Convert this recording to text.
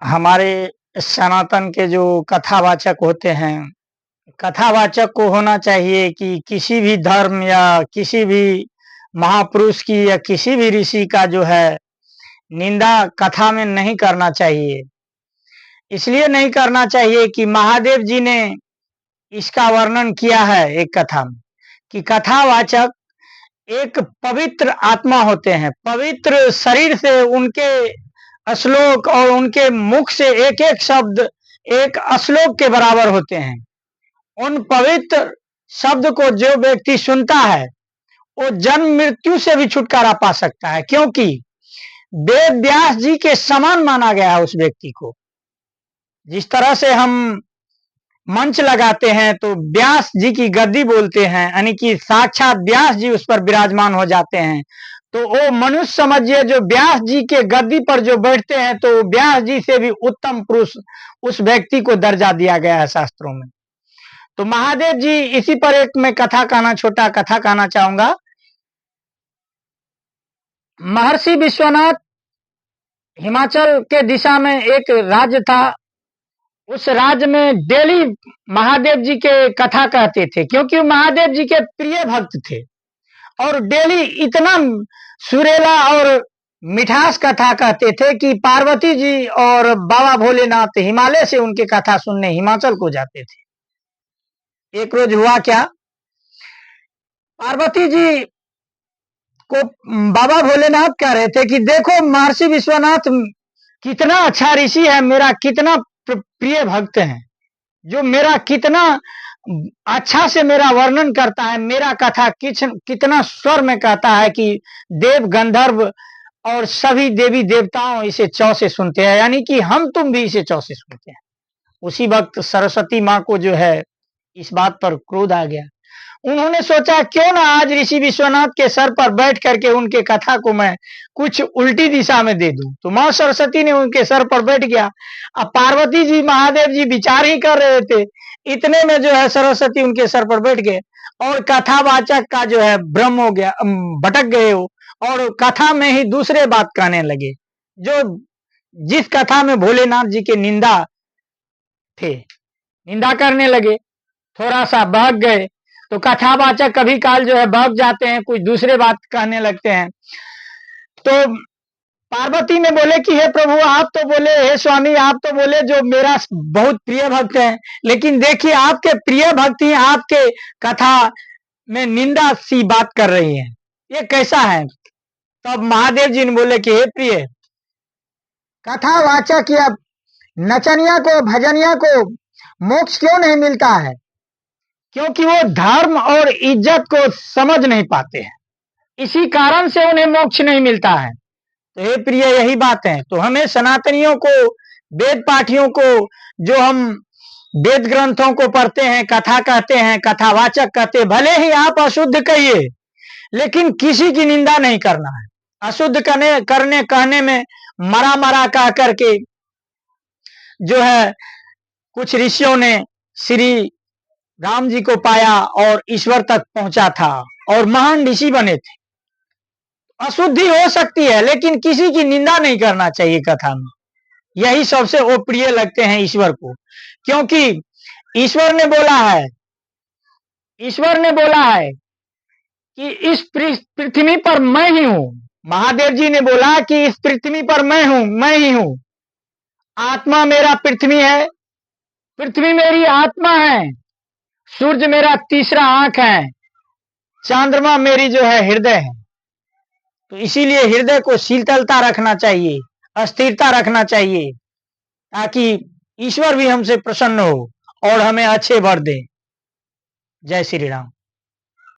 हमारे सनातन के जो कथावाचक होते हैं, कथावाचक को होना चाहिए कि किसी भी धर्म या किसी भी महापुरुष की या किसी भी ऋषि का जो है निंदा कथा में नहीं करना चाहिए। इसलिए नहीं करना चाहिए कि महादेव जी ने इसका वर्णन किया है एक कथा में कि कथावाचक एक पवित्र आत्मा होते हैं, पवित्र शरीर से उनके श्लोक और उनके मुख से एक-एक शब्द एक श्लोक के बराबर होते हैं। उन पवित्र शब्द को जो व्यक्ति सुनता है, वो जन्म मृत्यु से भी छुटकारा पा सकता है, क्योंकि वेद व्यास जी के समान माना गया है उस व्यक्ति को। जिस तरह से हम मंच लगाते हैं तो व्यास जी की गद्दी बोलते हैं, यानी कि साक्षात व्यास जी उस पर विराजमान हो जाते हैं। तो वो मनुष्य समझिए जो व्यास जी के गद्दी पर जो बैठते हैं, तो व्यास जी से भी उत्तम पुरुष उस व्यक्ति को दर्जा दिया गया है शास्त्रों में। तो महादेव जी, इसी पर एक मैं छोटा कथा कहना चाहूंगा। महर्षि विश्वनाथ, हिमाचल के दिशा में एक राज्य था। उस राज्य में डेली महादेव जी के कथा कहते थे, क्योंकि महादेव जी के प्रिय भक्त थे और डेली इतना सुरेला और मिठास कथा कहते थे कि पार्वती जी और बाबा भोलेनाथ हिमालय से उनके कथा सुनने हिमाचल को जाते थे। एक रोज हुआ क्या, पार्वती जी को बाबा भोलेनाथ कह रहे थे कि देखो महर्षि विश्वनाथ कितना अच्छा ऋषि है, मेरा कितना प्रिय भक्त है, जो मेरा कितना अच्छा से मेरा वर्णन करता है, मेरा कथा कितना स्वर में कहता है कि देव गंधर्व और सभी देवी देवताओं इसे चौ से सुनते हैं, यानी कि हम तुम भी इसे चौ से सुनते हैं। उसी वक्त सरस्वती माँ को जो है इस बात पर क्रोध आ गया। उन्होंने सोचा क्यों ना आज ऋषि विश्वनाथ के सर पर बैठ करके उनके कथा को मैं कुछ उल्टी दिशा में दे दूं। तो मां सरस्वती ने उनके सर पर बैठ गया। अब पार्वती जी महादेव जी विचार ही कर रहे थे, इतने में जो है सरस्वती उनके सर पर बैठ गए और कथावाचक का जो है भ्रम हो गया, भटक गए हो और कथा में ही दूसरे बात कहने लगे, जो जिस कथा में भोलेनाथ जी के निंदा थे, निंदा करने लगे। थोड़ा सा बहक गए तो कथावाचक कभी काल जो है बहक जाते हैं, कुछ दूसरे बात कहने लगते हैं। तो पार्वती ने बोले कि हे प्रभु, आप तो बोले, हे स्वामी आप तो बोले जो मेरा बहुत प्रिय भक्त है, लेकिन देखिए आपके प्रिय भक्त ही आपके कथा में निंदा सी बात कर रही हैं, ये कैसा है। तब महादेव जी ने बोले कि हे प्रिय, कथावाचक या नचनिया को, भजनिया को मोक्ष क्यों नहीं मिलता है, क्योंकि वो धर्म और इज्जत को समझ नहीं पाते हैं, इसी कारण से उन्हें मोक्ष नहीं मिलता है। तो हे प्रिय, यही बात है। तो हमें सनातनियों को, वेद पाठियों को, जो हम वेद ग्रंथों को पढ़ते हैं, कथा कहते हैं, कथावाचक कहते हैं, भले ही आप अशुद्ध कहिए, लेकिन किसी की निंदा नहीं करना है। अशुद्ध कहने में मरा मरा कह करके जो है कुछ ऋषियों ने श्री राम जी को पाया और ईश्वर तक पहुंचा था और महान ऋषि बने थे। अशुद्धि हो सकती है, लेकिन किसी की निंदा नहीं करना चाहिए कथा में। यही सबसे वो प्रिय लगते हैं ईश्वर को, क्योंकि ईश्वर ने बोला है, ईश्वर ने बोला है कि इस पृथ्वी पर मैं ही हूं। महादेव जी ने बोला कि इस पृथ्वी पर मैं हूं, मैं ही हूं। आत्मा मेरा पृथ्वी है, पृथ्वी मेरी आत्मा है, सूर्य मेरा तीसरा आंख है, चंद्रमा मेरी जो है हृदय है। तो इसीलिए हृदय को शीतलता रखना चाहिए, अस्थिरता रखना चाहिए, ताकि ईश्वर भी हमसे प्रसन्न हो और हमें अच्छे वर दे। जय श्री राम।